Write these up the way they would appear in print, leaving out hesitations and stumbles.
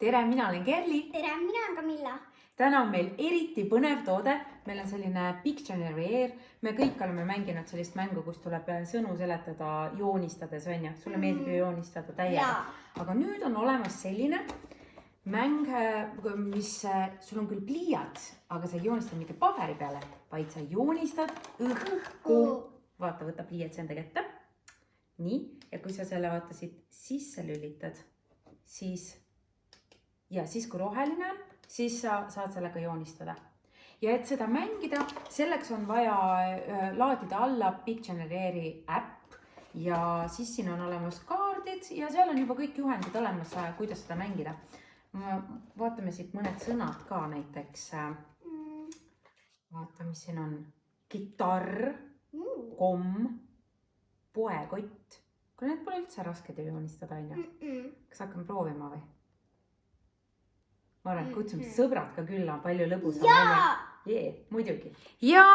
Tere, mina olen Kerli. Tere, mina olen Camilla. Täna on meil eriti põnev toode. Meil on selline Pictionary Air. Me kõik oleme mänginud sellist mängu, kus tuleb sõnu seletada joonistades, on ju? Sulle meeldib ju joonistada täiega. Aga nüüd on olemas selline mäng, mis sul on küll pliiats, aga sa ei joonista mitte paberi peale, vaid sa joonistad õhku. Vaata, võta pliiatsi enda kätte. Nii, ja kui sa selle vaata siit sisse lülitad, siis kui roheline on, siis sa saad sellega joonistada. Ja et seda mängida, selleks on vaja laadida alla Pictionary Airi äpp ja siis siin on olemas kaardid ja seal on juba kõik juhendid olemas, kuidas seda mängida. Vaatame siit mõned sõnad ka näiteks. Vaata, mis siin on. Kitarr, komm, poekott. Kui need pole üldse rasked joonistada, on ju? Kas hakkame proovima või? Ma arvan, et kutsume sõbrad ka külla, palju lõbusam. Muidugi. Ja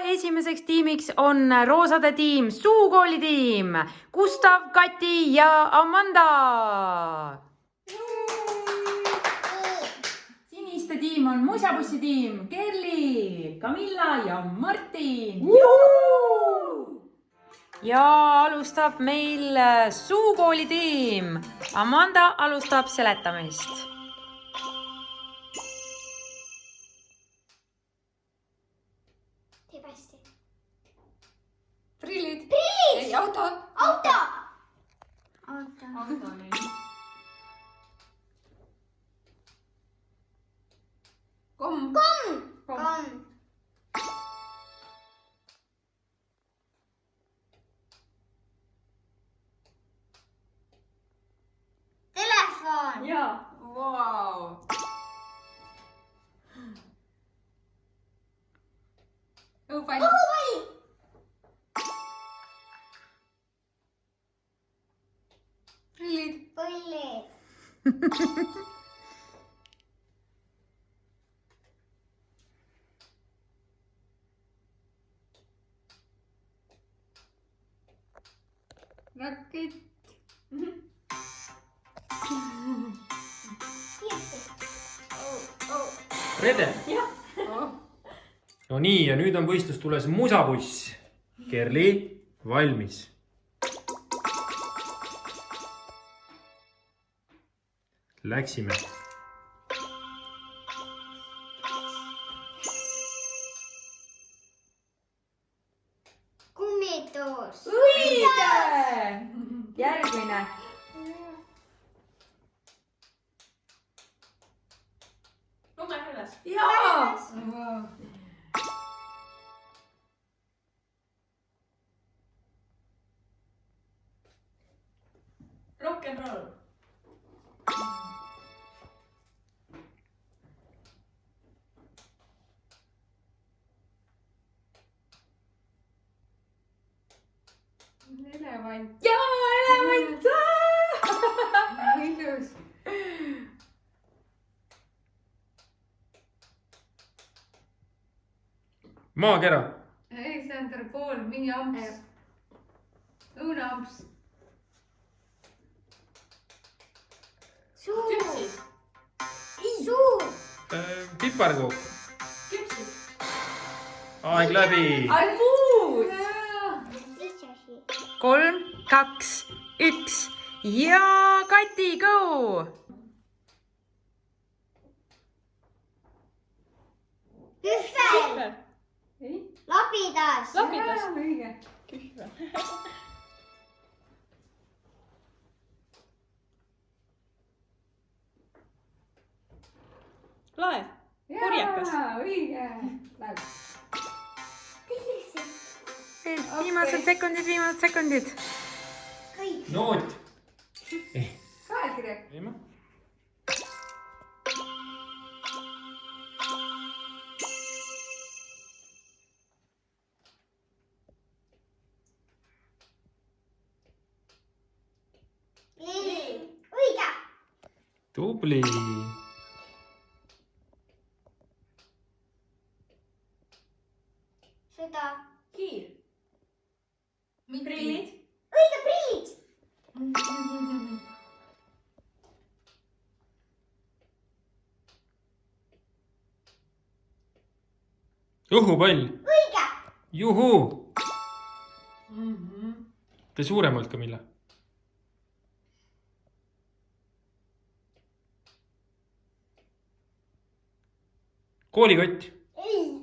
esimeseks tiimiks on roosade tiim, Suukooli tiim, Gustav, Kati ja Amanda. Siniste tiim on Musabussi tiim, Kerli, Camilla ja Martin. Ja alustab meil Suukooli tiim. Amanda alustab seletamist. Prillid. Prillid! Ei, auto. Auto! Auto oli. Komm. Komm. Telefon. Ja. Wow. Õhupall. Õhupall. Prillid. Prillid. Rakett. Rede. Oh. No nii, ja nüüd on võistlustules Musabuss. Kerli, valmis. Läksime. Kummitus. Õige! Järgmine. Lumehädas. Jaa! Wow. Rock'n'roll. Elevant. Jaa, elevant! Ilus. Maakera. Alexander Paul, miniamps. Õunaamps. Suur. Küpsid. Suur. Piparkook. Küpsid. Aeg läbi. Arbuus! Mis asi? 3, 2, 1 ja Kati, go! Kühvel. Ei? Lapidas. Lapidas. Õige. Laev. Purjekas. Õige. Läheb. Viimased sekundid. Kõik. Noot. Kaelkirja. Teeme. Lili. Õige. Tubli. Süda. Kiir. Prillid. Õige, prillid. õhupall . õige . juhuu . tee suuremalt , Camilla . koolikott . ei .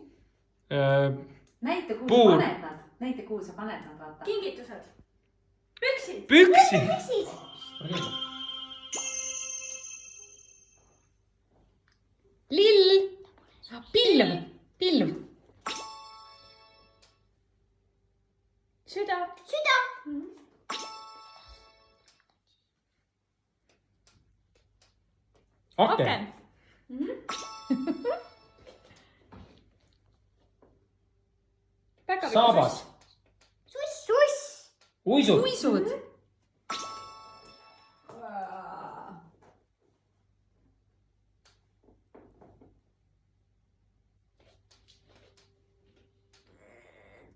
näita , kuhu Puur. sa paned nad . näita , kuhu sa paned nad , vaata . kingitused . püksid . püksi . püksid . lill . pilv . pilv . süda . süda . aken . saabas . suss . suss . uisud . uisud .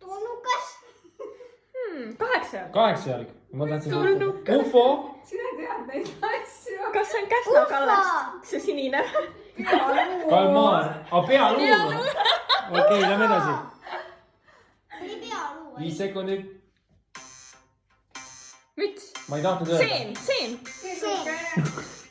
tulnukas . 8 . 8 jalg . ma tahtsin . ufo . sina tead neid asju . kas see on Käsna kallast , see sinine ? kalmaar . pealuu . okei , lähme edasi . oli pealuu . 5 sekundit . müts . ma ei tahtnud öelda . seen . see .